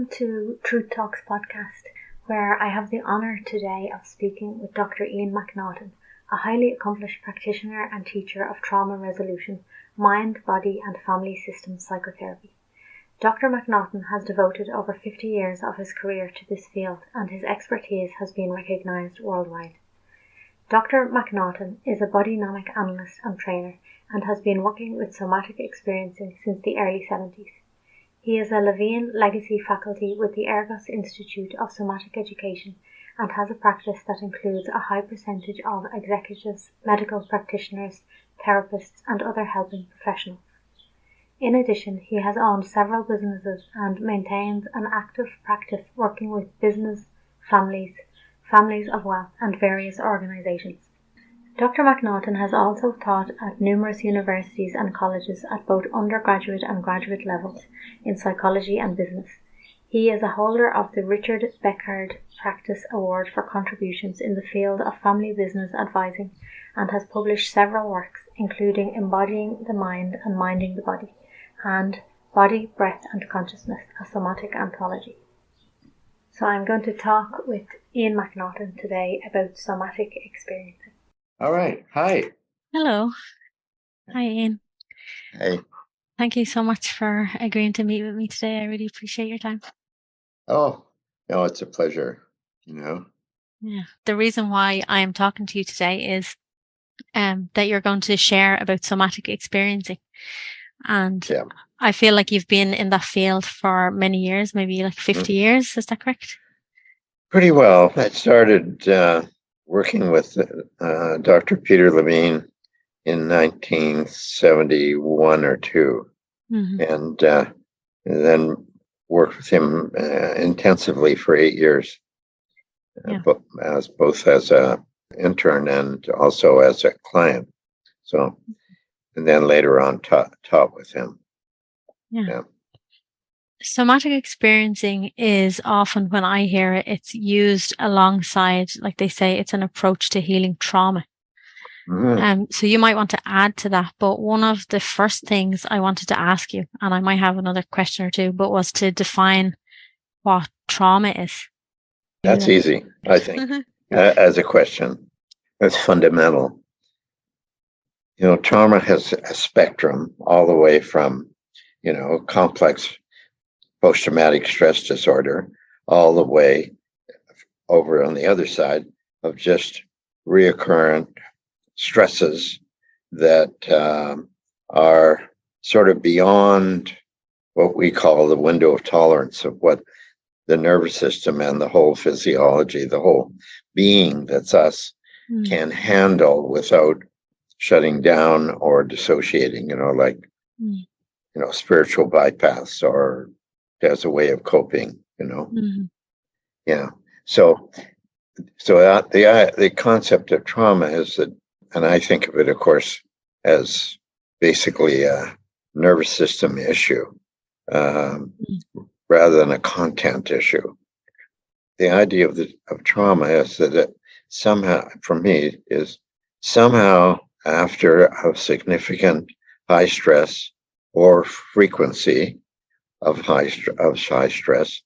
Welcome to Truth Talks podcast, where I have the honour today of speaking with Dr. Mac Naughton, a highly accomplished practitioner and teacher of trauma resolution, mind, body and family systems psychotherapy. Dr. Macnaughton has devoted over 50 years of his career to this field, and his expertise has been recognised worldwide. Dr. Macnaughton is a Bodynamic Analyst and trainer and has been working with Somatic Experiencing since the early 70s. He is a Levine Legacy faculty with the Ergos Institute of Somatic Education and has a practice that includes a high percentage of executives, medical practitioners, therapists and other helping professionals. In addition, he has owned several businesses and maintains an active practice working with business, families of wealth and various organisations. Dr. Macnaughton has also taught at numerous universities and colleges at both undergraduate and graduate levels in psychology and business. He is a holder of the Richard Beckard Practice Award for contributions in the field of family business advising and has published several works including Embodying the Mind and Minding the Body and Body, Breath and Consciousness, a Somatic Anthology. So I'm going to talk with Mac Naughton today about somatic experiencing. All right. Hi. Hello. Hi, Ian. Hey. Thank you so much for agreeing to meet with me today. I really appreciate your time. Oh, no, it's a pleasure, Yeah. The reason why I am talking to you today is that you're going to share about somatic experiencing. And I feel like you've been in that field for many years, maybe like 50 years. Is that correct? Pretty well. I started working with Dr. Peter Levine in 1971 or 2, and then worked with him intensively for 8 years, both as an intern and also as a client. So, and then later on taught with him. Somatic experiencing is often, when I hear it, it's used alongside, like they say, it's an approach to healing trauma. So you might want to add to that. But one of the first things I wanted to ask you, and I might have another question or two, but was to define what trauma is. That's easy, I think, as a question. That's fundamental. Trauma has a spectrum all the way from, complex post-traumatic stress disorder, all the way over on the other side of just reoccurrent stresses that are sort of beyond what we call the window of tolerance of what the nervous system and the whole physiology, the whole being that's us, can handle without shutting down or dissociating, spiritual bypass or as a way of coping, So the concept of trauma is that, and I think of it, of course, as basically a nervous system issue rather than a content issue. The idea of trauma is that it somehow, for me, is somehow after a significant high stress or frequency of high stress,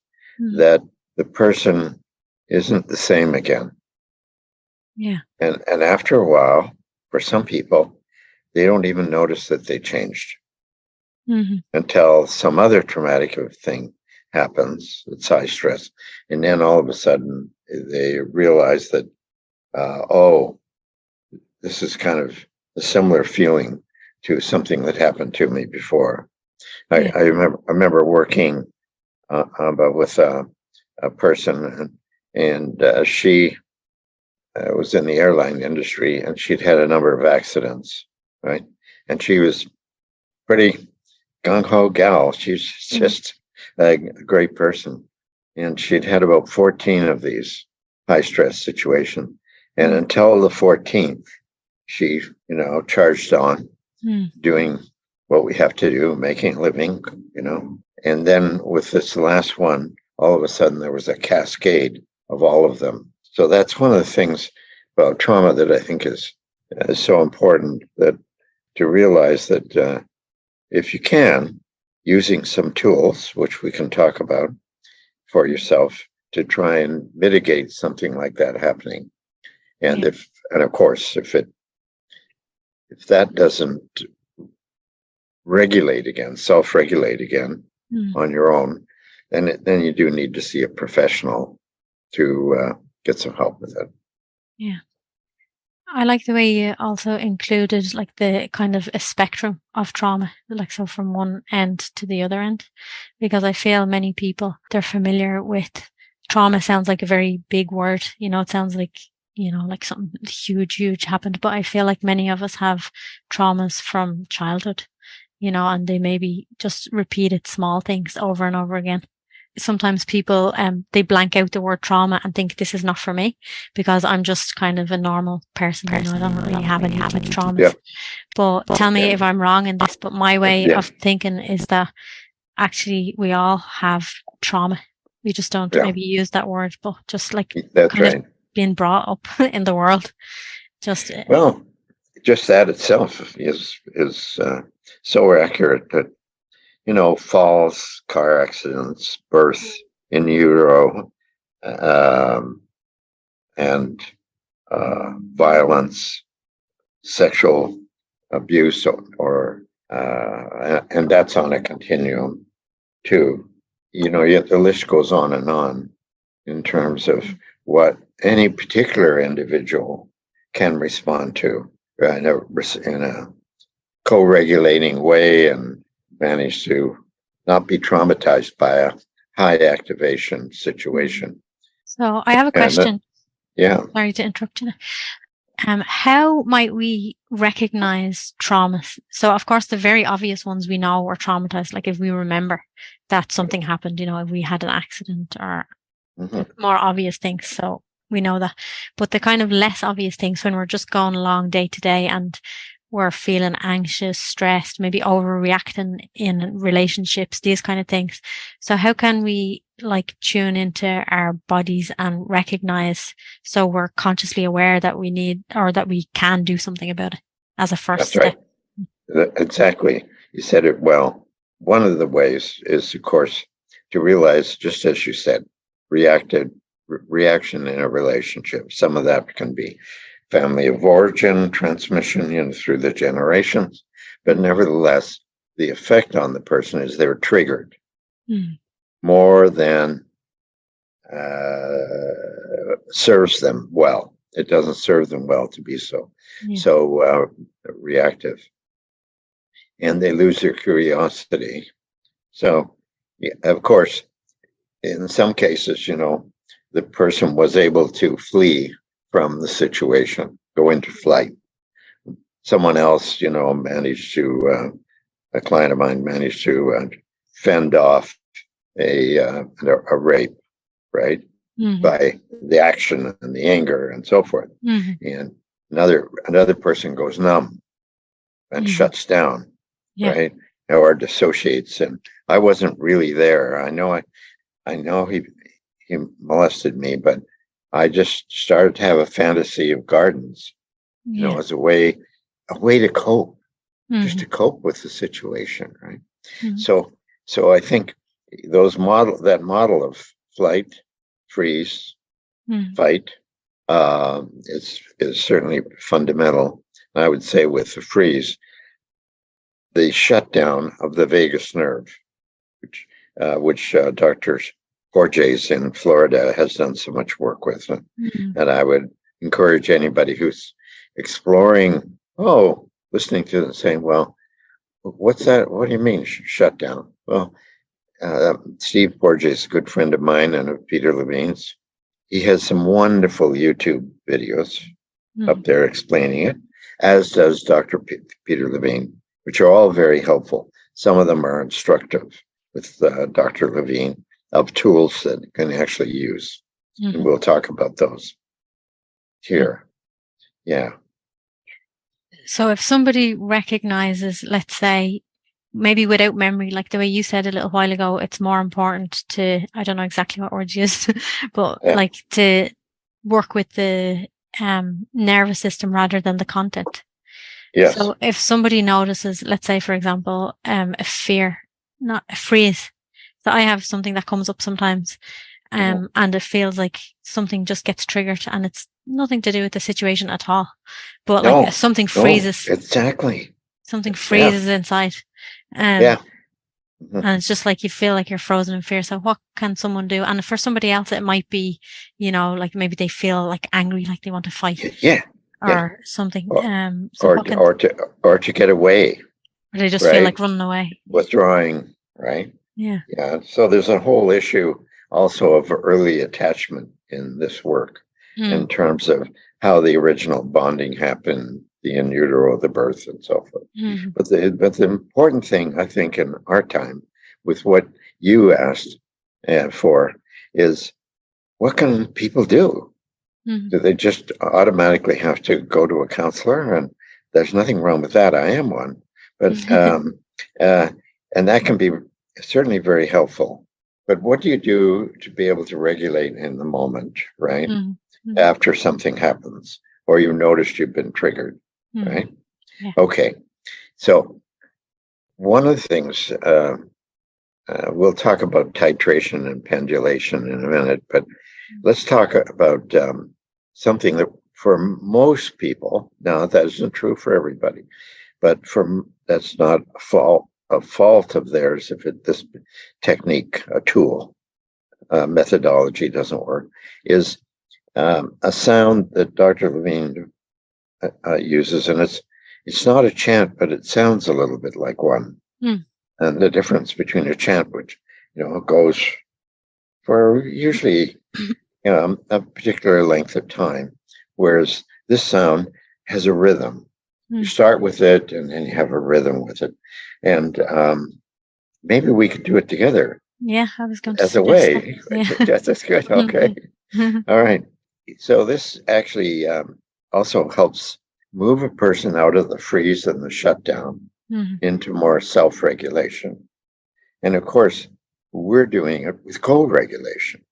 that the person isn't the same again. And after a while, for some people, they don't even notice that they changed until some other traumatic thing happens. It's high stress, and then all of a sudden they realize that, this is kind of a similar feeling to something that happened to me before. I remember working with a person, and she was in the airline industry, and she'd had a number of accidents, right? And she was pretty gung-ho gal. She's just a great person. And she'd had about 14 of these high-stress situations. And until the 14th, she, charged on doing what we have to do, making a living, And then with this last one, all of a sudden there was a cascade of all of them. So that's one of the things about trauma that I think is so important, that to realize that if you can, using some tools, which we can talk about, for yourself to try and mitigate something like that happening. And of course, if that doesn't self-regulate again on your own, then you do need to see a professional to get some help with it. Yeah. I like the way you also included like the kind of a spectrum of trauma, like so from one end to the other end, because I feel many people, they're familiar with trauma. Sounds like a very big word, it sounds like, like something huge happened, but I feel like many of us have traumas from childhood, and they maybe just repeated small things over and over again. Sometimes people, they blank out the word trauma and think this is not for me because I'm just kind of a normal person. I don't really have any traumas. Yeah. But tell me if I'm wrong in this, but my way of thinking is that actually we all have trauma. We just don't maybe use that word, but just like of being brought up in the world. Just that itself is so accurate that falls, car accidents, birth in utero, and violence, sexual abuse, and that's on a continuum too. Yet the list goes on and on in terms of what any particular individual can respond to in a co-regulating way and manage to not be traumatized by a high activation situation. So I have a question. Sorry to interrupt you. How might we recognize traumas? So of course, the very obvious ones we know we're traumatized, like if we remember that something happened, if we had an accident or more obvious things. So we know that. But the kind of less obvious things when we're just going along day to day and we're feeling anxious, stressed, maybe overreacting in relationships, these kind of things. So how can we like tune into our bodies and recognize so we're consciously aware that we need or that we can do something about it as a first step? Right. Exactly. You said it well. One of the ways is, of course, to realize, just as you said, reaction in a relationship. Some of that can be family of origin, transmission through the generations, but nevertheless, the effect on the person is they're triggered more than serves them well. It doesn't serve them well to be so reactive, and they lose their curiosity. So, of course, in some cases, the person was able to flee from the situation, go into flight. Someone else, managed to, a client of mine managed to fend off a rape, right? By the action and the anger and so forth. And another person goes numb and shuts down, right? Or dissociates. And I wasn't really there. I know he molested me, but I just started to have a fantasy of gardens, as a way to cope, just to cope with the situation, right? So I think that model of flight, freeze, fight, is certainly fundamental. And I would say with the freeze, the shutdown of the vagus nerve, which Dr. Borges in Florida has done so much work with. And I would encourage anybody who's exploring, listening to them saying, well, what's that? What do you mean shut down? Well, Steve Borges, a good friend of mine and of Peter Levine's, he has some wonderful YouTube videos up there explaining it, as does Dr. Peter Levine, which are all very helpful. Some of them are instructive with Dr. Levine, of tools that you can actually use. And we'll talk about those here. Yeah. So if somebody recognizes, let's say, maybe without memory, like the way you said a little while ago, it's more important to, I don't know exactly what word you used, but like to work with the nervous system rather than the content. Yes. So if somebody notices, let's say, for example, a fear, not a freeze. So I have something that comes up sometimes, and it feels like something just gets triggered, and it's nothing to do with the situation at all. But like something freezes. Exactly. Something freezes inside. Yeah. And it's just like you feel like you're frozen in fear. So what can someone do? And for somebody else, it might be, like maybe they feel like angry, like they want to fight. Yeah. Or something. Or to get away. Or they just feel like running away. Withdrawing, right? Yeah. Yeah. So there's a whole issue also of early attachment in this work in terms of how the original bonding happened, the in utero, the birth, and so forth. But the important thing, I think, in our time, with what you asked for, is what can people do? Do they just automatically have to go to a counselor? And there's nothing wrong with that. I am one, but and that can be certainly very helpful. But what do you do to be able to regulate in the moment, right? After something happens, or you noticed you've been triggered, right? Yeah. Okay. So one of the things, we'll talk about titration and pendulation in a minute, but let's talk about something that for most people, now that isn't true for everybody, but that's not a fault of theirs if this technique, a tool, methodology doesn't work, is a sound that Dr. Levine uses, and it's not a chant, but it sounds a little bit like one. And the difference between a chant, which goes for usually a particular length of time, whereas this sound has a rhythm. You start with it, and then you have a rhythm with it, and maybe we could do it together. Yeah, I was going to as a way. That. Yeah. That's good. Okay. All right. So this actually also helps move a person out of the freeze and the shutdown into more self-regulation. And of course, we're doing it with co-regulation,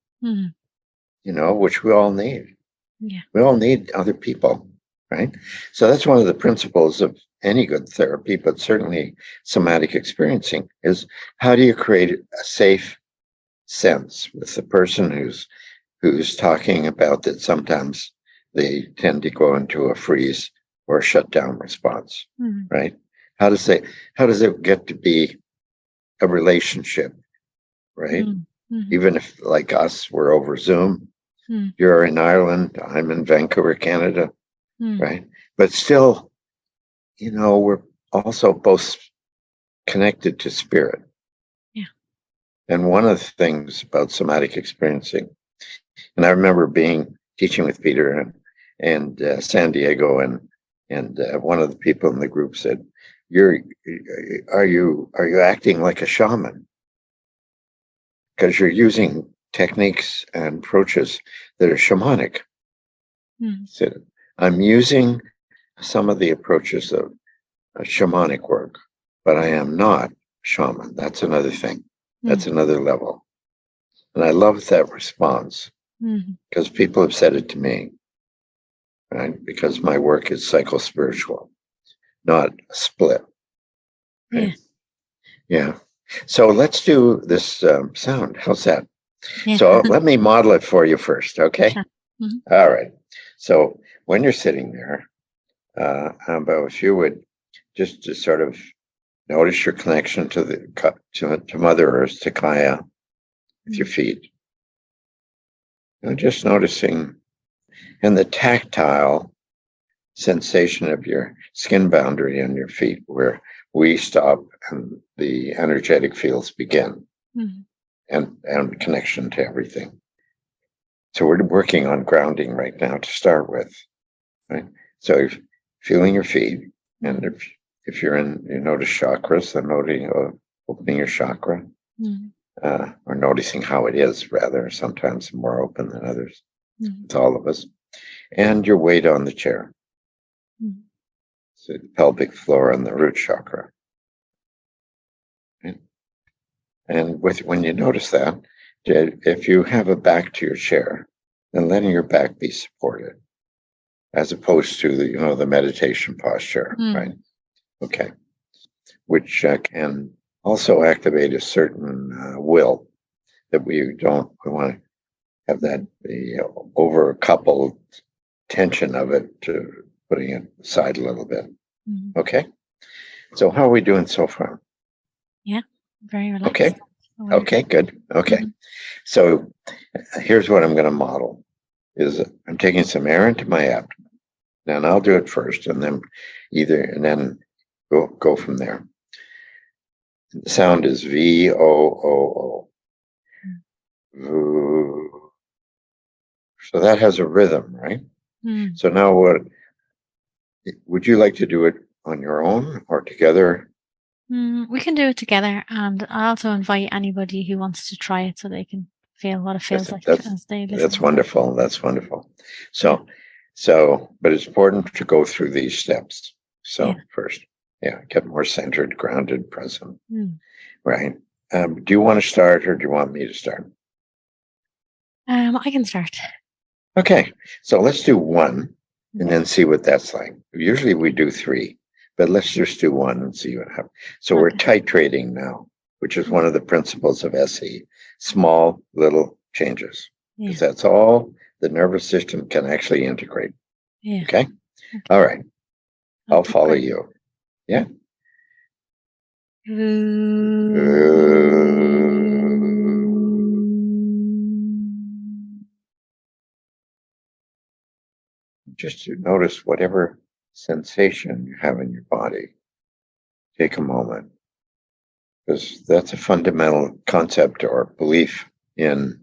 which we all need. Yeah. We all need other people, right? So that's one of the principles of any good therapy, but certainly somatic experiencing, is how do you create a safe sense with the person who's talking about that sometimes they tend to go into a freeze or a shutdown response, right? How does it get to be a relationship, right? Even if, like us, we're over Zoom, you're in Ireland, I'm in Vancouver, Canada, right? But still, we're also both connected to spirit. Yeah. And one of the things about somatic experiencing, and I remember teaching with Peter and San Diego, and one of the people in the group said, "Are you acting like a shaman? Because you're using techniques and approaches that are shamanic." Said, "I'm using some of the approaches of shamanic work, but I am not shaman. That's another thing. That's another level." And I love that response because people have said it to me, right? Because my work is psycho-spiritual, not split. Right? Yeah. So let's do this sound. How's that? Yeah. So let me model it for you first, okay? Sure. All right. So when you're sitting there, Amba, if you would just to sort of notice your connection to Mother Earth, to Kaya, with your feet. Just noticing, and the tactile sensation of your skin boundary on your feet, where we stop and the energetic fields begin, and connection to everything. So we're working on grounding right now to start with, right? So if feeling your feet, and if you're you notice chakras, then opening your chakra, or noticing how it is, rather, sometimes more open than others, with all of us, and your weight on the chair. So the pelvic floor and the root chakra. And when you notice that, if you have a back to your chair, then letting your back be supported, as opposed to the meditation posture, right? Okay. Which can also activate a certain will that we want to have that the over coupled tension of it to putting it aside a little bit. Mm-hmm. Okay. So how are we doing so far? Yeah, very relaxed. Okay. Okay, good. Okay. Mm-hmm. So here's what I'm going to model is I'm taking some air into my abdomen. And I'll do it first and then go from there. The sound is V-O-O-O. Mm. So that has a rhythm, right? Mm. So now would you like to do it on your own or together? We can do it together, and I also invite anybody who wants to try it so they can feel what it feels like as they listen. That's wonderful. That's wonderful. So, but it's important to go through these steps. So first, get more centered, grounded, present. Right. Do you want to start or do you want me to start? I can start. Okay. So let's do one and then see what that's like. Usually we do three, but let's just do one and see what happens. So we're titrating now, which is one of the principles of SE. Small, little changes. Because that's all the nervous system can actually integrate. Yeah. Okay? All right. I'll follow you. Yeah. Just to notice whatever sensation you have in your body. Take a moment. Because that's a fundamental concept or belief in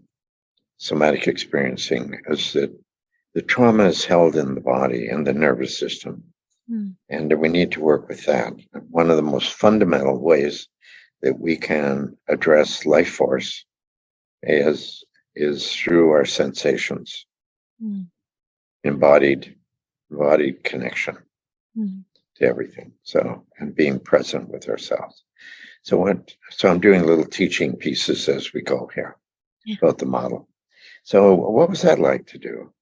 somatic experiencing, is that the trauma is held in the body and the nervous system. And we need to work with that. One of the most fundamental ways that we can address life force is through our sensations, embodied connection to everything. So, and being present with ourselves. So I'm doing little teaching pieces as we go here about the model. So what was that like to do?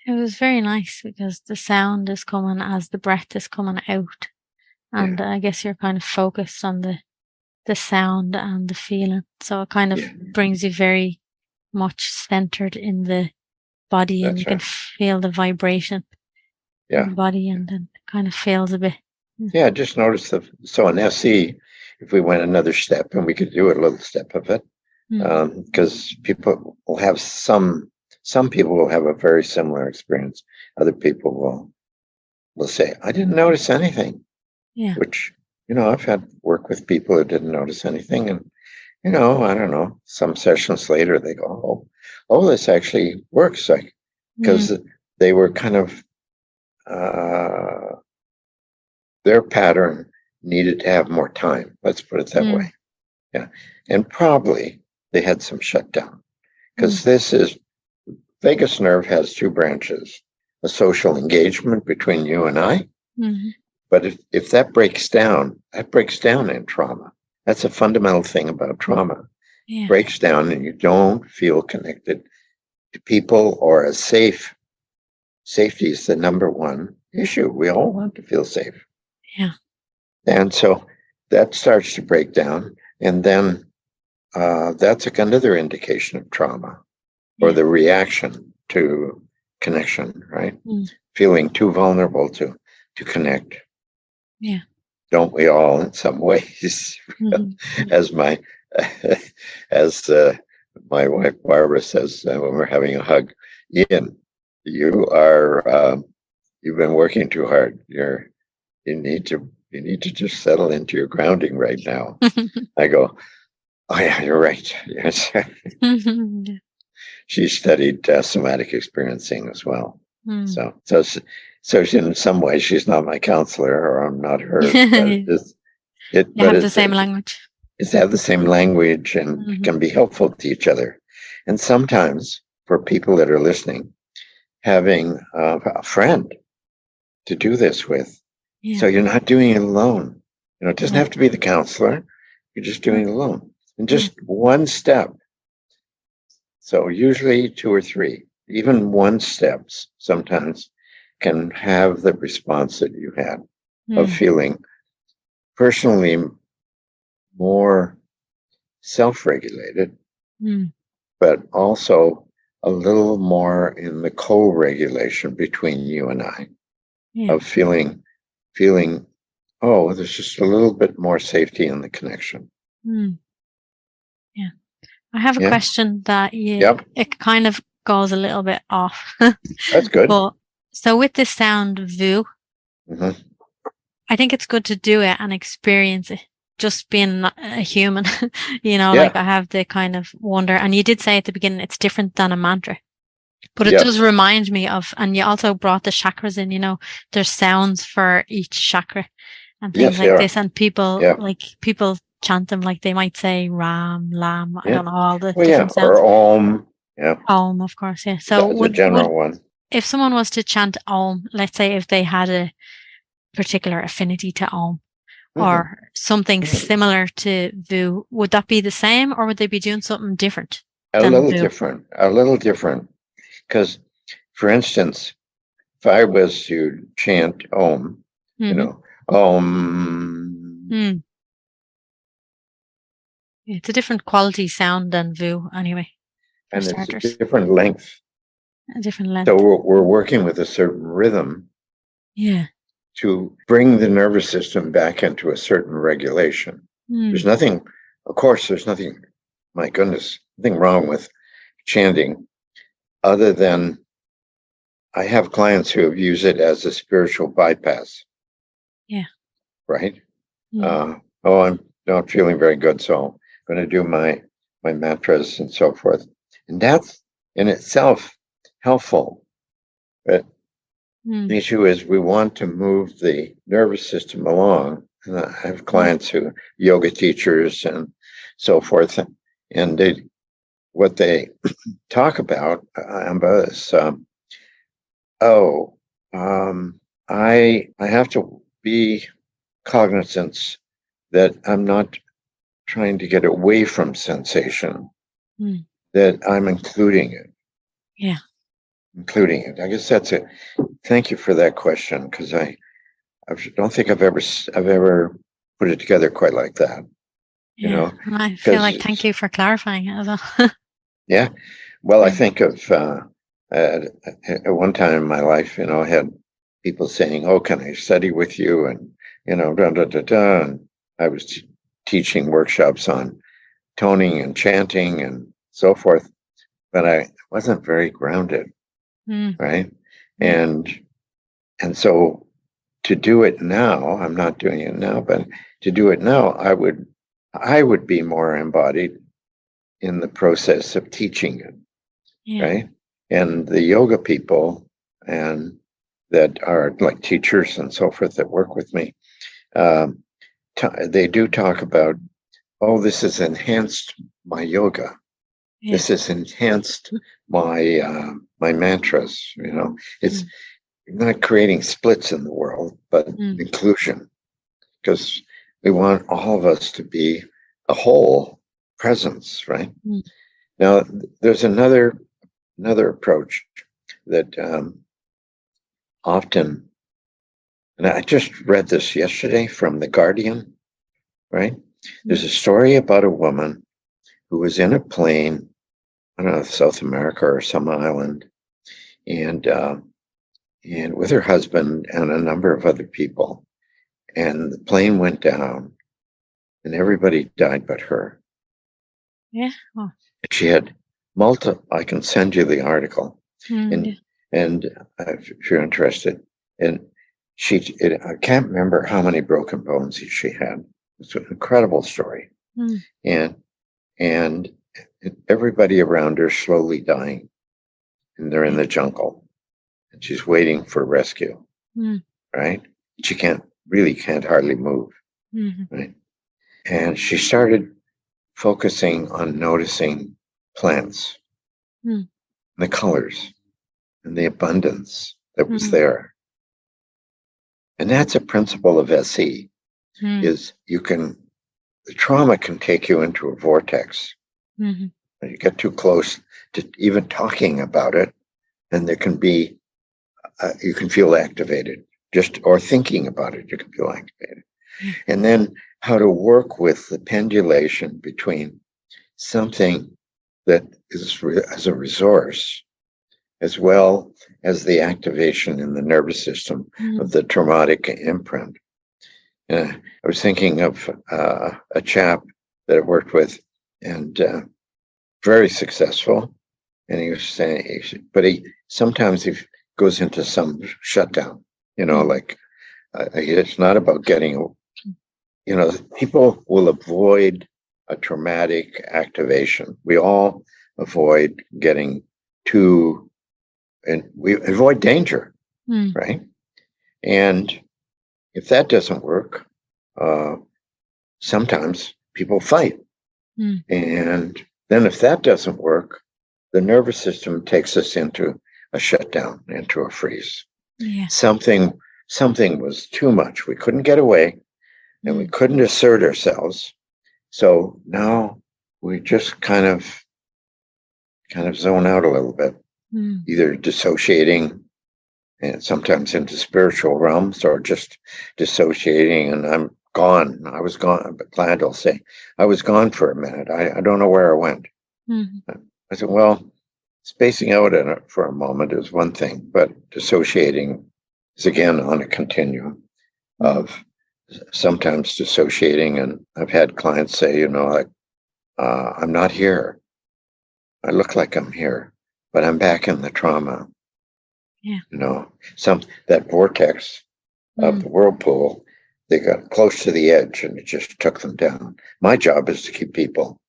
It was very nice because the sound is coming as the breath is coming out. And I guess you're kind of focused on the sound and the feeling. So it kind of brings you very much centered in the body, and you can feel the vibration in the body, and then it kind of feels a bit. Yeah, just notice so in SE, if we went another step, and we could do a little step of it, because people will have some people will have a very similar experience. Other people will say, I didn't notice anything. Yeah. Which, I've had work with people who didn't notice anything. And, I don't know, some sessions later, they go, oh, this actually works. Like, because they were kind of, their pattern needed to have more time. Let's put it that way. Yeah. And probably they had some shutdown because vagus nerve has two branches, a social engagement between you and I. But if that breaks down in trauma. That's a fundamental thing about trauma. It breaks down and you don't feel connected to people or as safe. Safety is the number one issue. We all want to feel safe. Yeah. And so that starts to break down. And then that's another indication of trauma or the reaction to connection, right? Feeling too vulnerable to connect. Yeah. Don't we all in some ways? As my wife Barbara says when we're having a hug, Ian, you've been working too hard. You need to just settle into your grounding right now. I go, oh yeah, you're right. Yes. She studied somatic experiencing as well. So in some ways, she's not my counselor, or I'm not her. You have the same language. It's have the same language and can be helpful to each other. And sometimes for people that are listening, having a friend to do this with, so you're not doing it alone. It doesn't have to be the counselor. You're just doing it alone. And just one step. So usually 2 or 3, even one steps sometimes can have the response that you had of feeling personally more self-regulated, but also a little more in the co-regulation between you and I, of feeling, oh, there's just a little bit more safety in the connection. Yeah. I have a question that it kind of goes a little bit off. That's good. But, so with the sound VU, I think it's good to do it and experience it. Just being a human, like I have the kind of wonder. And you did say at the beginning, it's different than a mantra. But it does remind me of, and you also brought the chakras in, there's sounds for each chakra and things like this. And people, people chant them, like they might say Ram, Lam, I don't know, all the different sounds. Or Om. Om, of course, So that's a general one. If someone was to chant Om, let's say if they had a particular affinity to Om, or something similar to VU, would that be the same, or would they be doing something different? A little different. Because, for instance, if I was to chant Om, Om. It's a different quality sound than VU, anyway. And it's a different length. A different length. So we're working with a certain rhythm. To bring the nervous system back into a certain regulation. There's nothing, my goodness, nothing wrong with chanting, other than I have clients who have used it as a spiritual bypass. Right? I'm not feeling very good, so I'm going to do my mantras and so forth. And that's in itself helpful. But the issue is we want to move the nervous system along. And I have clients who yoga teachers and so forth, and what they talk about, Amba, is I have to be cognizant that I'm not trying to get away from sensation, that I'm including it. Including it. I guess that's it. Thank you for that question, because I don't think I've ever put it together quite like that. I feel like thank you for clarifying it as well. Well, I think of at one time in my life, I had people saying, "Oh, can I study with you?" And and I was teaching workshops on toning and chanting and so forth, but I wasn't very grounded. Right. And so to do it now, I'm not doing it now, but to do it now, I would be more embodied in the process of teaching it. Right. And the yoga people and that are like teachers and so forth that work with me, they do talk about, oh, this has enhanced my yoga. This has enhanced my my mantras. It's not creating splits in the world, but inclusion, because we want all of us to be a whole presence, right? Now, there's another approach that often, and I just read this yesterday from The Guardian, right? There's a story about a woman who was in a plane, I don't know, South America or some island, and with her husband and a number of other people, and the plane went down, and everybody died but her. She had I can send you the article, and if you're interested, and I can't remember how many broken bones she had. It's an incredible story, and everybody around her slowly dying, and they're in the jungle, and she's waiting for rescue. Right? She can't hardly move. Right? And she started focusing on noticing plants, the colors, and the abundance that was there. And that's a principle of SE, is the trauma can take you into a vortex. You get too close to even talking about it, and there can be, you can feel activated, or thinking about it, you can feel activated. And then how to work with the pendulation between something that is as a resource, as well as the activation in the nervous system of the traumatic imprint. I was thinking of a chap that I worked with, and very successful. And he was saying, but sometimes he goes into some shutdown, like it's not about getting, people will avoid a traumatic activation. We all avoid getting and we avoid danger, right? And if that doesn't work, sometimes people fight. And then if that doesn't work, the nervous system takes us into a shutdown, into a freeze. Yeah. Something was too much. We couldn't get away, and we couldn't assert ourselves. So now we just kind of zone out a little bit, either dissociating, and sometimes into spiritual realms, or just dissociating, and I'm gone. I was gone, but glad will say, I was gone for a minute. I don't know where I went. I said, well, spacing out in it for a moment is one thing, but dissociating is again on a continuum of sometimes dissociating. And I've had clients say, I'm not here. I look like I'm here, but I'm back in the trauma. Yeah. That vortex of the whirlpool, they got close to the edge and it just took them down. My job is to keep people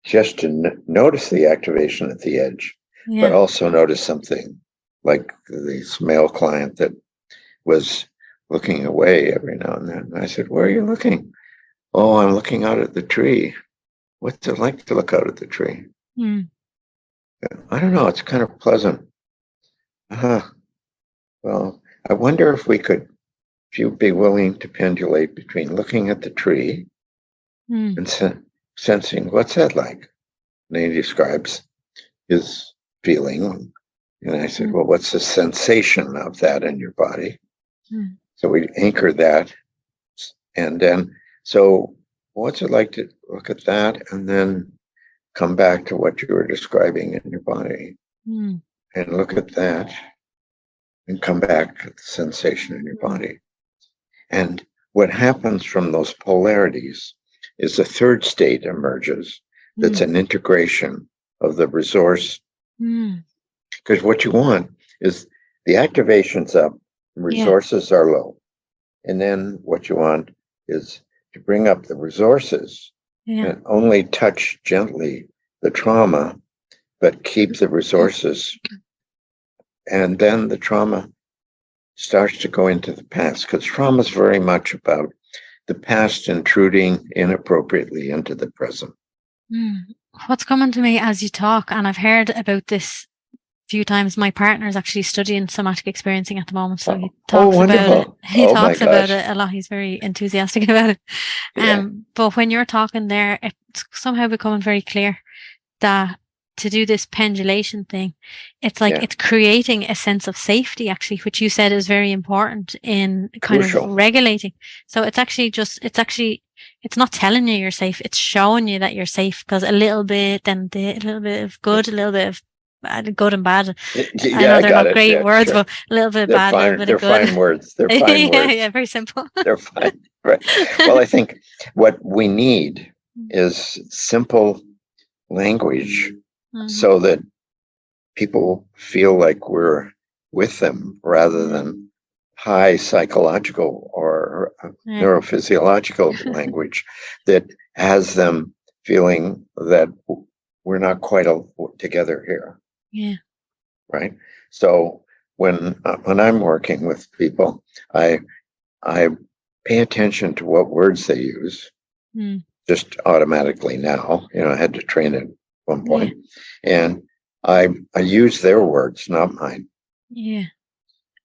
just to notice the activation at the edge, but also notice something, like this male client that was looking away every now and then. I said, where are you looking? Oh, I'm looking out at the tree. What's it like to look out at the tree? I don't know. It's kind of pleasant. Well, I wonder if you'd be willing to pendulate between looking at the tree and sensing, what's that like? And he describes his feeling. And I said, well, what's the sensation of that in your body? So we anchor that. And then, so what's it like to look at that and then come back to what you were describing in your body and look at that and come back to the sensation in your body. And what happens from those polarities is a third state emerges. That's an integration of the resource. Because what you want is the activation's up, resources are low. And then what you want is to bring up the resources and only touch gently the trauma, but keep the resources. And then the trauma starts to go into the past, because trauma is very much about the past intruding inappropriately into the present. What's coming to me as you talk, and I've heard about this a few times. My partner is actually studying somatic experiencing at the moment, so he talks about it. He talks about it a lot. He's very enthusiastic about it. But when you're talking there, it's somehow becoming very clear that to do this pendulation thing, it's like it's creating a sense of safety, actually, which you said is very important in kind of regulating. So it's actually it's not telling you you're safe, it's showing you that you're safe, because a little bit, then a little bit of good, a little bit of bad, good and bad. I know they're not great words, but a little bit of bad, a little bit of good. They're fine words. They're fine words. Yeah, very simple. They're fine. Right. Well, I think what we need is simple language so that people feel like we're with them, rather than high psychological or neurophysiological language that has them feeling that we're not quite together here. Yeah. Right. So when I'm working with people, I pay attention to what words they use, just automatically now. I had to train it at one point, and I use their words, not mine. Yeah.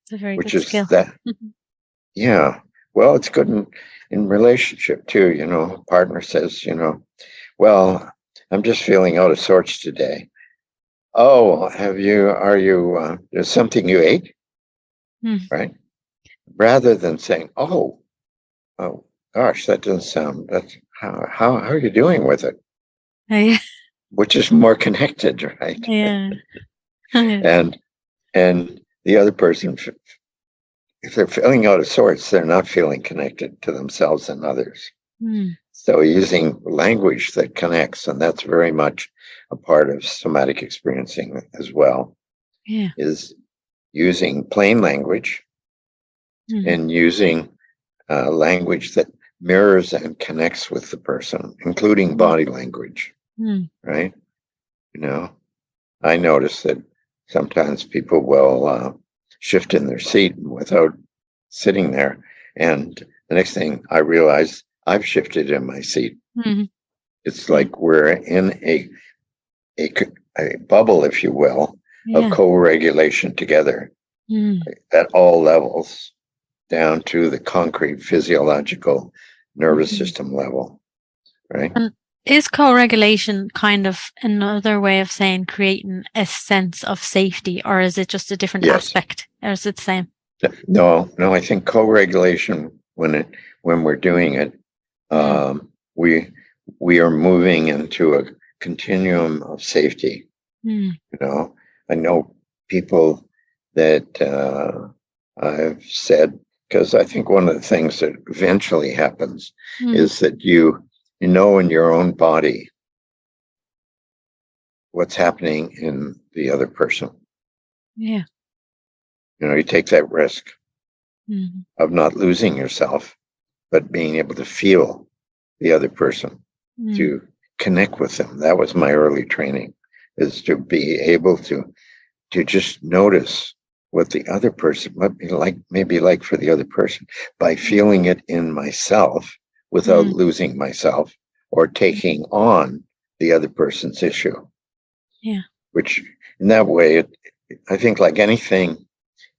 It's a very good skill. That. Yeah. Well, it's good in relationship too. A partner says, well, I'm just feeling out of sorts today. Oh, are you, there's something you ate? Right? Rather than saying, oh, oh gosh, that doesn't sound, that's how are you doing with it? Yeah. Which is more connected, right? Yeah. and the other person, if they're feeling out of sorts, they're not feeling connected to themselves and others. So using language that connects, and that's very much a part of somatic experiencing as well, is using plain language and using language that mirrors and connects with the person, including body language, right? You know, I notice that sometimes people will shift in their seat without sitting there. And the next thing I realize, I've shifted in my seat. It's like we're in a bubble, if you will, of co-regulation together at all levels, down to the concrete physiological nervous system level, right? And is co-regulation kind of another way of saying creating a sense of safety, or is it just a different aspect, or is it the same? No, I think co-regulation, when we're doing it, we are moving into a continuum of safety. You know, I know people that I've said, because I think one of the things that eventually happens is that you know in your own body what's happening in the other person. Yeah. You know, you take that risk of not losing yourself, but being able to feel the other person, to connect with them. That was my early training, is to be able to just notice what the other person may be like for the other person by feeling it in myself without losing myself or taking on the other person's issue. Yeah. Which in that way, I think like anything,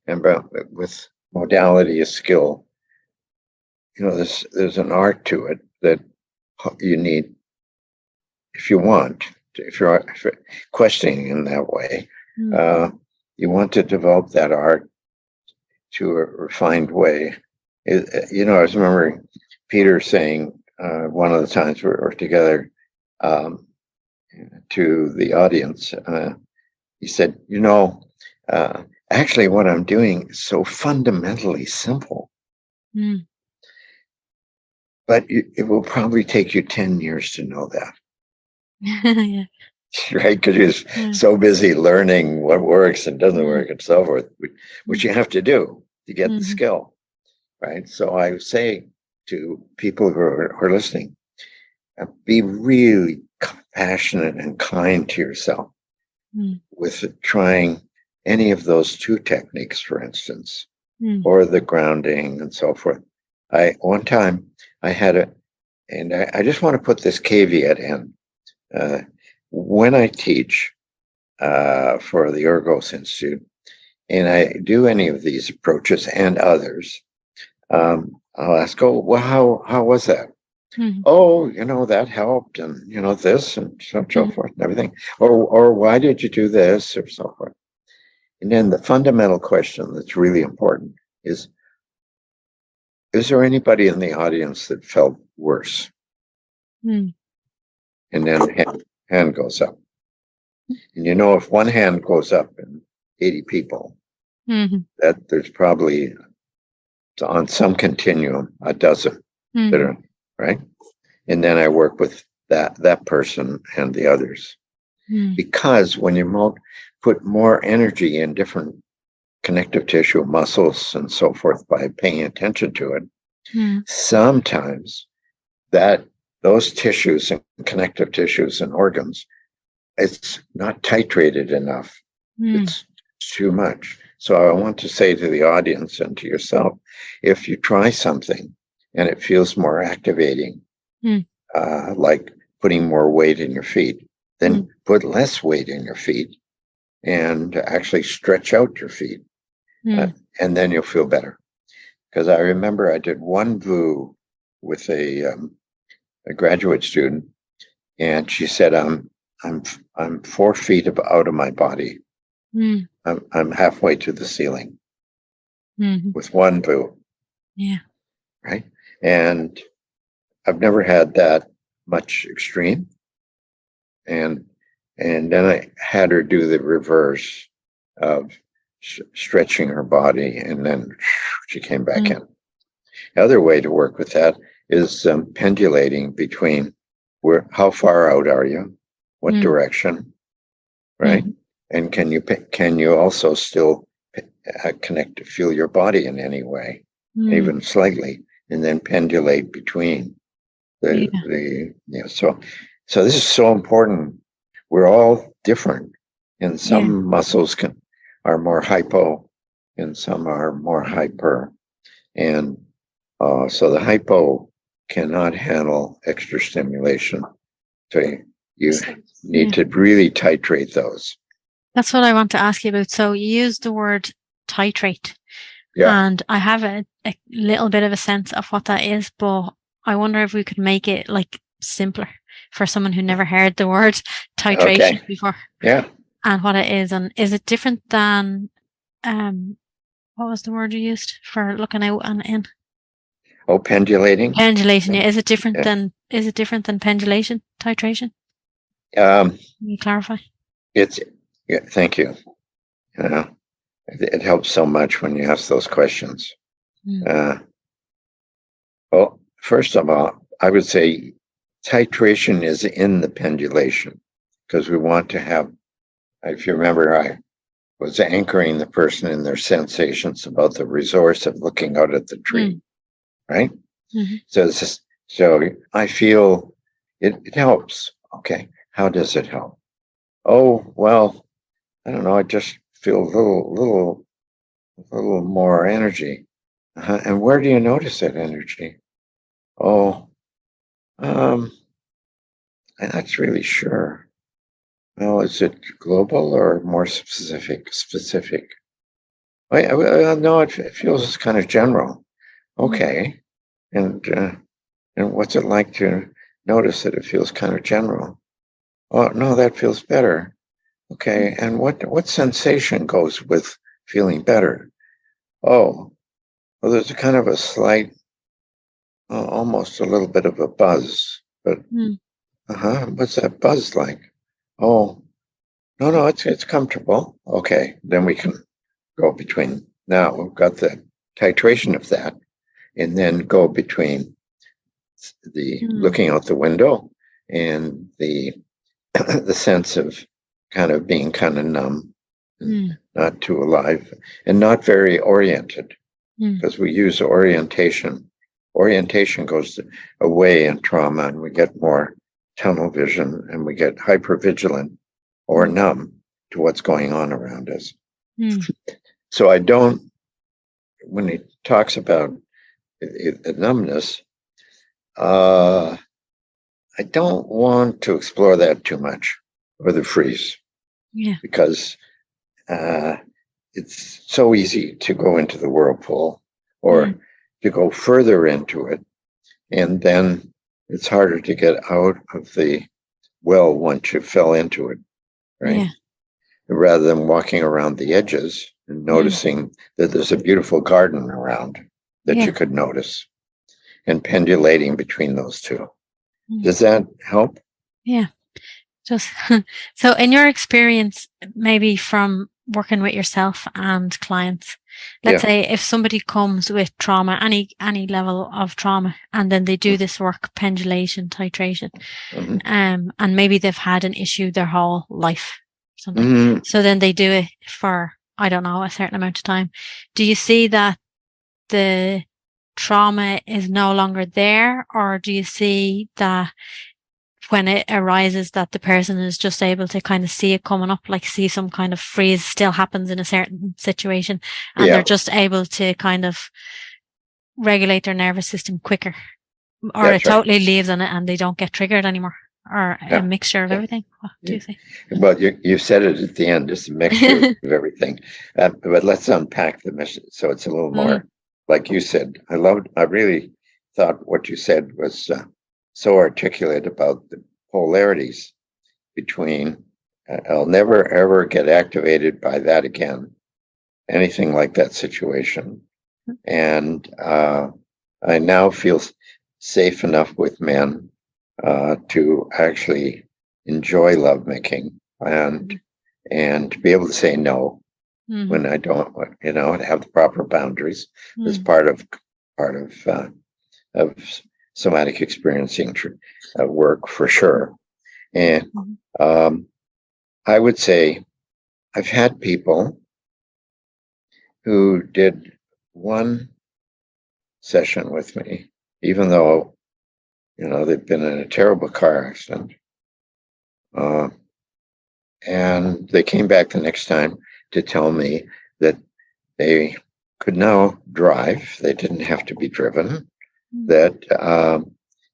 and with modality is skill, you know, there's an art to it that you need, if you want, if you're questioning in that way, you want to develop that art to a refined way. You know, I was remembering Peter saying one of the times we were together to the audience, he said, you know, actually what I'm doing is so fundamentally simple, but it will probably take you 10 years to know that. Yeah. Right? Because you're so busy learning what works and doesn't work and so forth, which you have to do to get the skill, right? So I say to people who are listening, be really compassionate and kind to yourself with trying any of those two techniques, for instance, or the grounding and so forth. One time I had and I just want to put this caveat in. When I teach for the Ergos Institute, and I do any of these approaches and others, I'll ask, oh, well, how was that? Oh, you know, that helped, and you know, this and so forth and everything. Or why did you do this, or so forth. And then the fundamental question that's really important is there anybody in the audience that felt worse? And then hand goes up. And you know, if one hand goes up in 80 people, that there's probably on some continuum a dozen that are, right? And then I work with that person and the others. Because when you put more energy in different connective tissue, muscles, and so forth by paying attention to it, sometimes those tissues and connective tissues and organs, it's not titrated enough. It's too much. So I want to say to the audience and to yourself, if you try something and it feels more activating, like putting more weight in your feet, then put less weight in your feet and actually stretch out your feet. And then you'll feel better. Because I remember I did one VU with a graduate student, and she said, I'm 4 feet out of my body. I'm halfway to the ceiling with one VU. Yeah. right? And I've never had that much extreme. And then I had her do the reverse of stretching her body, and then she came back in. The other way to work with that is pendulating between how far out are you, what direction, right? And can you also still connect to feel your body in any way, even slightly, and then pendulate between so this is so important. We're all different, and some muscles are more hypo and some are more hyper, and so the hypo cannot handle extra stimulation, so you need to really titrate those. That's what I want to ask you about. So you use the word titrate, and I have a little bit of a sense of what that is, but I wonder if we could make it like simpler for someone who never heard the word titration before. Yeah. And what it is, and is it different than what was the word you used for looking out and in? Oh, pendulating. Pendulation. Yeah. Is it different than pendulation? Titration? Can you clarify? Thank you. It helps so much when you ask those questions. Well, first of all, I would say titration is in the pendulation, because we want to have, if you remember, I was anchoring the person in their sensations about the resource of looking out at the tree, right? So I feel it helps. Okay, how does it help? Oh, well, I don't know. I just feel a little more energy. And where do you notice that energy? Oh, I'm not really sure. Well, is it global or more specific? No, it feels kind of general. Okay, and what's it like to notice that it feels kind of general? Oh, no, that feels better. Okay, and what sensation goes with feeling better? Oh, well, there's a kind of a slight, almost a little bit of a buzz, but what's that buzz like? Oh, no, it's comfortable. Okay, then we can go between. Now we've got the titration of that, and then go between the looking out the window and the the sense of kind of being kind of numb, not too alive, and not very oriented, because we use orientation. Orientation goes away in trauma, and we get more tunnel vision, and we get hypervigilant or numb to what's going on around us. So when he talks about numbness, I don't want to explore that too much, or the freeze, because it's so easy to go into the whirlpool or to go further into it, and then it's harder to get out of the well once you fell into it, right? Rather than walking around the edges and noticing that there's a beautiful garden around that you could notice, and pendulating between those two. Does that help? Yeah. Just so in your experience, maybe from working with yourself and clients, let's say if somebody comes with trauma, any level of trauma, and then they do this work, pendulation, titration, and maybe they've had an issue their whole life, something. So then they do it for, I don't know, a certain amount of time. Do you see that the trauma is no longer there, or do you see that when it arises that the person is just able to kind of see it coming up, like see some kind of freeze still happens in a certain situation, and they're just able to kind of regulate their nervous system quicker, or it totally leaves on it and they don't get triggered anymore, or a mixture of everything? What do you think? Well, you said it at the end, just a mixture of everything. But let's unpack the mission so it's a little more, like you said. I really thought what you said was so articulate about the polarities between I'll never ever get activated by that again, anything like that situation, and I now feel safe enough with men to actually enjoy lovemaking and to be able to say no when I don't, and have the proper boundaries as part of somatic experiencing work for sure. And I would say I've had people who did one session with me, even though, they've been in a terrible car accident. And they came back the next time to tell me that they could now drive. They didn't have to be driven, that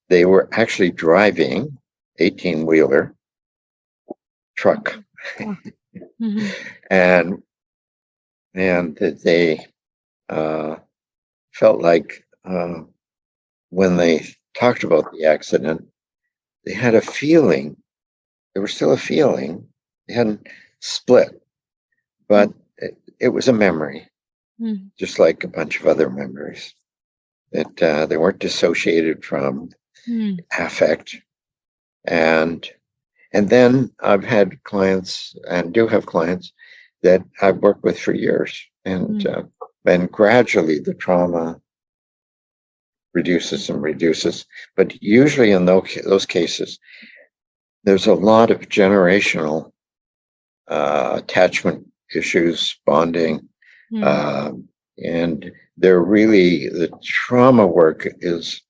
they were actually driving 18-wheeler truck. and that they felt like when they talked about the accident, they had a feeling. There was still a feeling. They hadn't split, but it was a memory, just like a bunch of other memories, that they weren't dissociated from affect. And then I've had clients, and do have clients, that I've worked with for years, and gradually the trauma reduces, but usually in those cases, there's a lot of generational attachment issues, bonding, and the trauma work is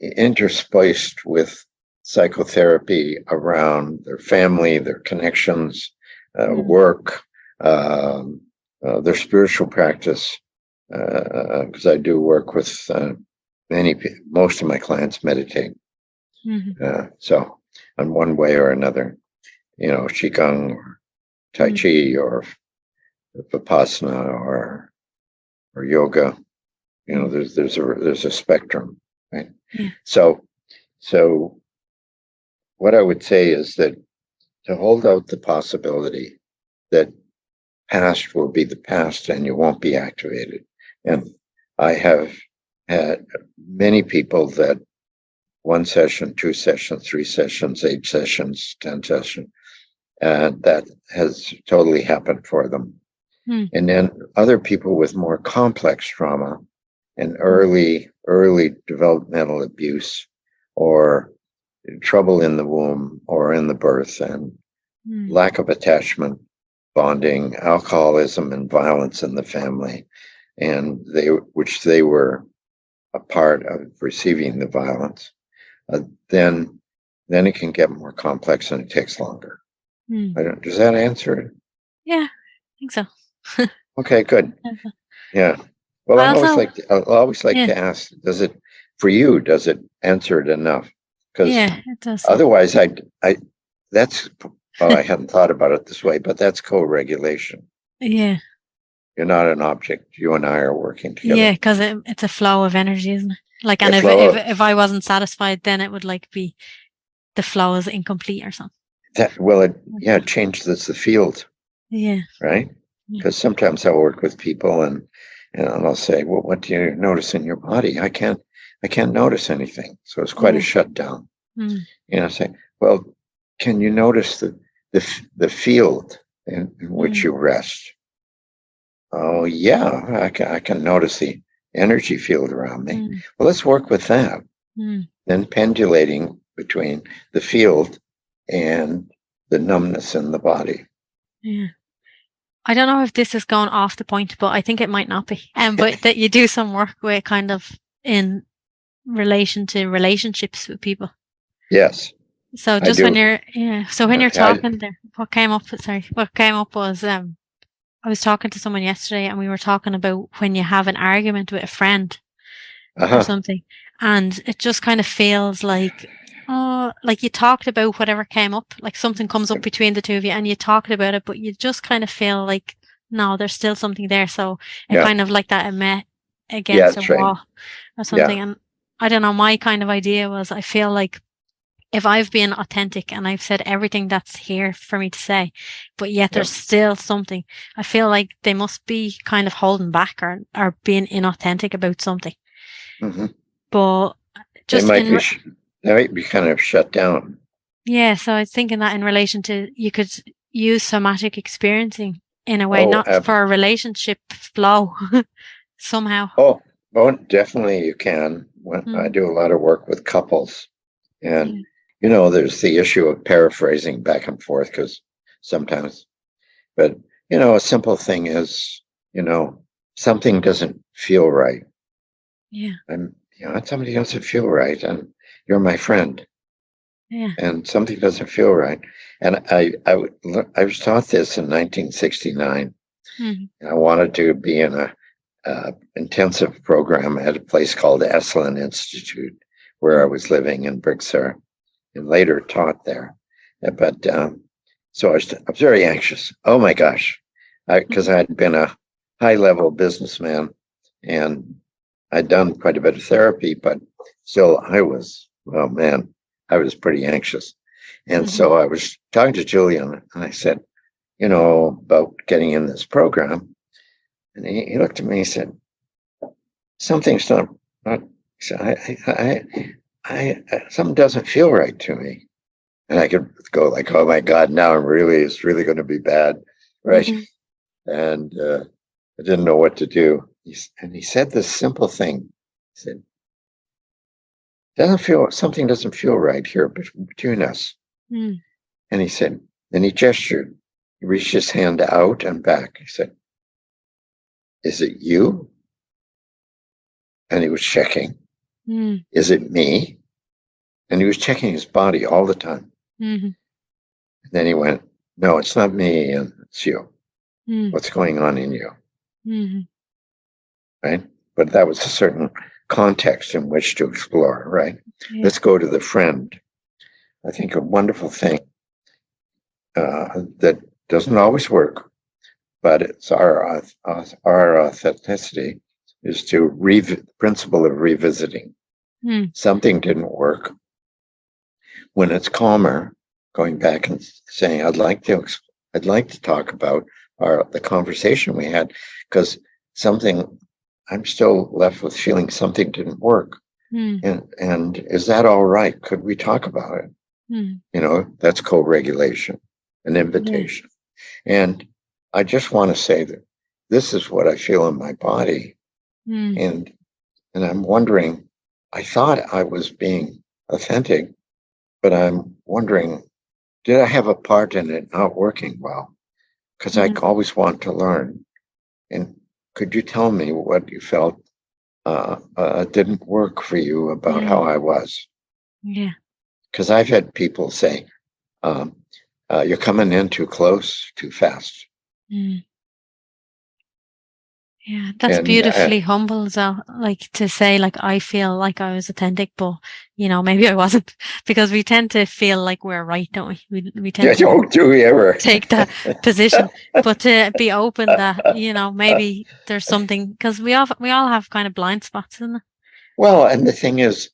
interspiced with psychotherapy around their family, their connections, work, their spiritual practice, because I do work with most of my clients meditate. So in one way or another, Qigong or Tai Chi or Vipassana or yoga, there's a spectrum, right? So what I would say is that to hold out the possibility that past will be the past and you won't be activated. And I have had many people that 1 session, 2 sessions, 3 sessions, 8 sessions, 10 sessions, that has totally happened for them. And then other people with more complex trauma and early developmental abuse or trouble in the womb or in the birth and lack of attachment, bonding, alcoholism, and violence in the family, and which they were a part of receiving the violence, then it can get more complex and it takes longer. Does that answer it? Yeah, I think so. Okay, good. Yeah. Well, I always like to ask, does it answer it enough? Because it does. Otherwise, I hadn't thought about it this way, but that's co-regulation. Yeah. You're not an object. You and I are working together. Yeah, because it's a flow of energy, isn't it? Like, and if I wasn't satisfied, then it would be the flow is incomplete or something. It changes the field. Yeah. Right? Because sometimes I'll work with people and I'll say, well, what do you notice in your body? I can't notice anything. So it's quite a shutdown. I say, well, can you notice the field in which you rest? Oh yeah, I can notice the energy field around me. Well, let's work with that. Then pendulating between the field and the numbness in the body. Yeah. I don't know if this is going off the point, but I think it might not be. But that you do some work with kind of in relation to relationships with people. Yes. So just when you're talking there, what came up was I was talking to someone yesterday and we were talking about when you have an argument with a friend or something, and it just kind of feels like you talked about whatever came up, like something comes up between the two of you and you talked about it, but you just kind of feel like, no, there's still something there. So it kind of like that it met against a wall or something. And I don't know, my kind of idea was, I feel like if I've been authentic and I've said everything that's here for me to say, but yet there's still something, I feel like they must be kind of holding back or being inauthentic about something. But they just might be kind of shut down. Yeah, so I was thinking that in relation to, you could use somatic experiencing in a way, not for a relationship flow somehow. Oh, definitely you can. When I do a lot of work with couples, and there's the issue of paraphrasing back and forth because sometimes, but a simple thing is, something doesn't feel right. Yeah. Somebody doesn't feel right, and you're my friend. Yeah. And something doesn't feel right. And I was taught this in 1969. I wanted to be in a intensive program at a place called Esalen Institute, where I was living in Brixar, and later taught there. But so I was very anxious. Oh my gosh, because I had been a high-level businessman, and I'd done quite a bit of therapy, but still, I was pretty anxious. And so I was talking to Julian, and I said, about getting in this program. And he looked at me and he said, something's not something doesn't feel right to me. And I could go like, oh my God, now it's really going to be bad. Right. And I didn't know what to do. And he said this simple thing. He said, something doesn't feel right here between us. And he said, then he gestured, he reached his hand out and back. He said, is it you? And he was checking, is it me? And he was checking his body all the time. And then he went, no, it's not me, and it's you. What's going on in you? Right? But that was a certain context in which to explore, right? Let's go to the friend. I think a wonderful thing that doesn't always work, but it's our authenticity, is to the principle of revisiting. Something didn't work. When it's calmer, going back and saying, I'd like to talk about the conversation we had, because I'm still left with feeling something didn't work. And is that all right? Could we talk about it? That's co-regulation, an invitation. And I just want to say that this is what I feel in my body. And I'm wondering, I thought I was being authentic, but I'm wondering, did I have a part in it not working well? Because I always want to learn. And could you tell me what you felt didn't work for you about how I was? Yeah. Because I've had people say, you're coming in too close, too fast. Yeah, that's beautifully humble, so like to say, like, I feel like I was authentic, but maybe I wasn't, because we tend to feel like we're right, don't we? We tend to do we ever take that position, but to be open that maybe there's something, because we all have kind of blind spots, isn't it? Well, and the thing is,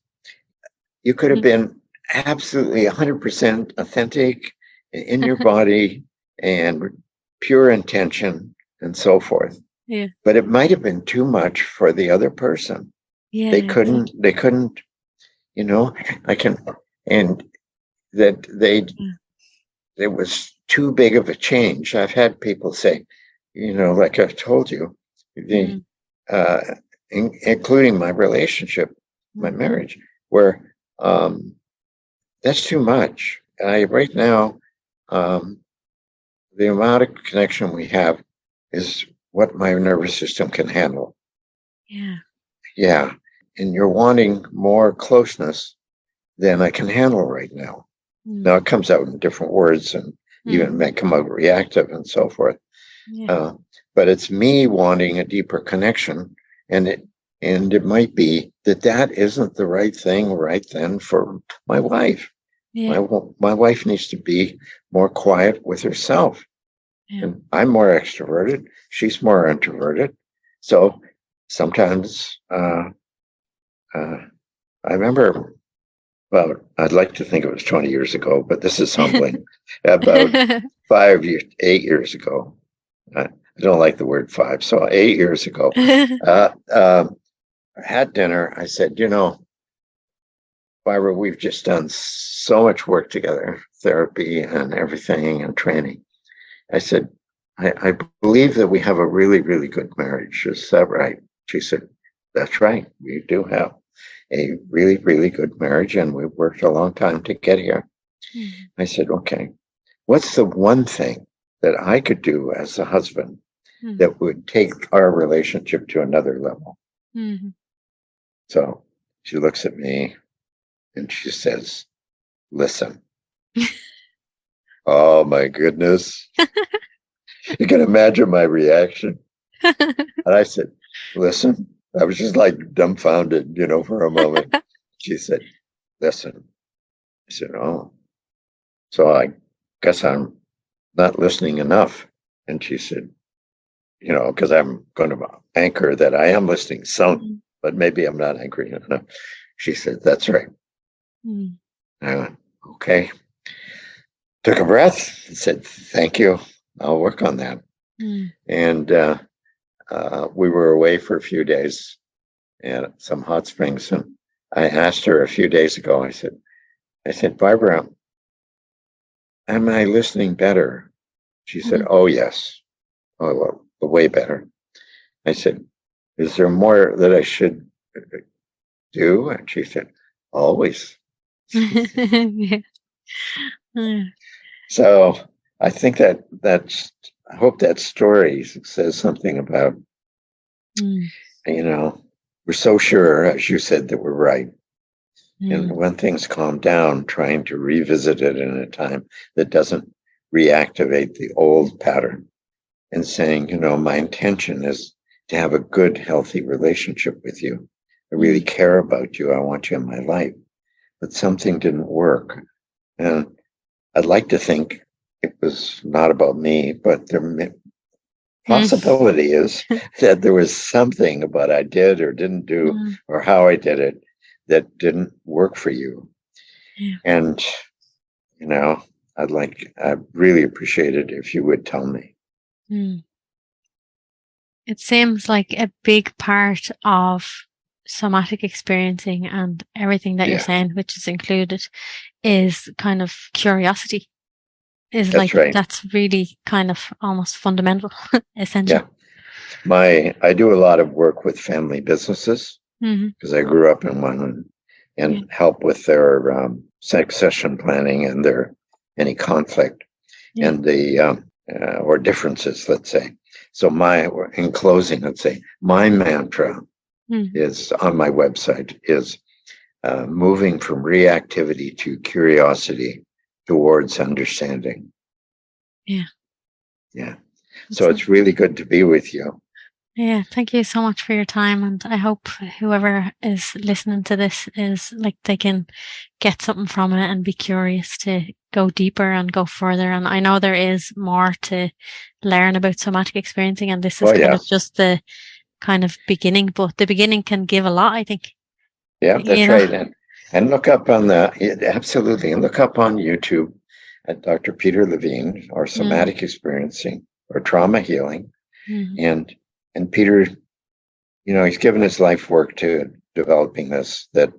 you could have been absolutely 100% authentic in your body and pure intention and so forth. Yeah. But it might have been too much for the other person. Yeah. They couldn't, and that it was too big of a change. I've had people say, like I've told you, including my relationship, my marriage, where that's too much. Right now, the amount of connection we have is what my nervous system can handle. Yeah. Yeah. And you're wanting more closeness than I can handle right now. Now it comes out in different words and even may come out reactive and so forth. Yeah. But it's me wanting a deeper connection. And it might be that isn't the right thing right then for my wife. Yeah. My wife needs to be more quiet with herself. Yeah. And I'm more extroverted. She's more introverted. So sometimes I remember, well, I'd like to think it was 20 years ago, but this is humbling. About 8 years ago. I don't like the word 5. So 8 years ago, I had dinner. I said, Barbara, we've just done so much work together, therapy and everything and training. I said, I believe that we have a really, really good marriage. Is that right? She said, that's right. We do have a really, really good marriage, and we've worked a long time to get here. Mm-hmm. I said, okay, what's the one thing that I could do as a husband that would take our relationship to another level? Mm-hmm. So she looks at me and she says, listen. Oh my goodness. You can imagine my reaction. And I said, listen. I was just like dumbfounded, for a moment. She said, listen. I said, oh. So I guess I'm not listening enough. And she said, because I'm going to anchor that I am listening some, but maybe I'm not anchoring enough. She said, that's right. I went, okay. Took a breath and said, thank you. I'll work on that. And we were away for a few days at some hot springs. And I asked her a few days ago, I said, Barbara, am I listening better? She said, oh, yes. Oh, well, way better. I said, is there more that I should do? And she said, always. So I think I hope that story says something about, we're so sure, as you said, that we're right. And when things calm down, trying to revisit it in a time that doesn't reactivate the old pattern, and saying, my intention is to have a good, healthy relationship with you. I really care about you. I want you in my life. But something didn't work. And I'd like to think it was not about me, but the possibility is that there was something about I did or didn't do or how I did it that didn't work for you. Yeah. And, I'd really appreciate it if you would tell me. It seems like a big part of somatic experiencing and everything that you're saying, which is included, is kind of curiosity. That's right. That's really kind of almost fundamental, essential. Yeah. I do a lot of work with family businesses because I grew up in one and help with their succession planning and any conflict and the or differences, let's say. So in closing, let's say my mantra is on my website is moving from reactivity to curiosity towards understanding. Yeah. Yeah. So it's really good to be with you. Yeah. Thank you so much for your time. And I hope whoever is listening to this is they can get something from it and be curious to go deeper and go further. And I know there is more to learn about somatic experiencing. And this is kind of just the kind of beginning, but the beginning can give a lot, I think. Yeah, that's right. And look up absolutely. And look up on YouTube at Dr. Peter Levine or Somatic Experiencing or Trauma Healing. And Peter, he's given his life work to developing this, that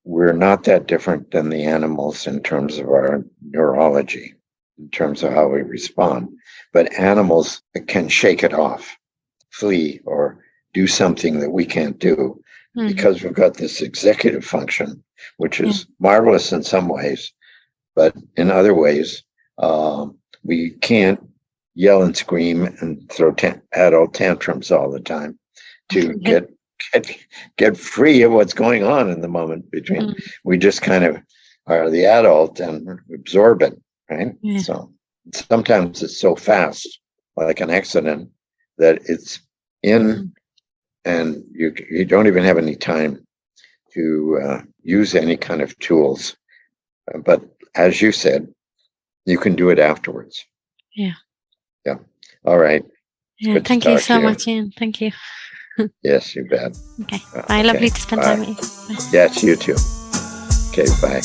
we're not that different than the animals in terms of our neurology, in terms of how we respond. But animals can shake it off, flee, or do something that we can't do because we've got this executive function, which is marvelous in some ways, but in other ways, we can't yell and scream and throw adult tantrums all the time to get free of what's going on in the moment between. We just kind of are the adult and absorb it, right? Yeah. So sometimes it's so fast, like an accident, that it's in and you don't even have any time to use any kind of tools. But as you said, you can do it afterwards. Yeah. Yeah. All right. Yeah. Thank you so much, Ian. Thank you. Yes, you bet. Okay. Bye. Lovely to spend time with you. Bye. Yes, you too. Okay. Bye.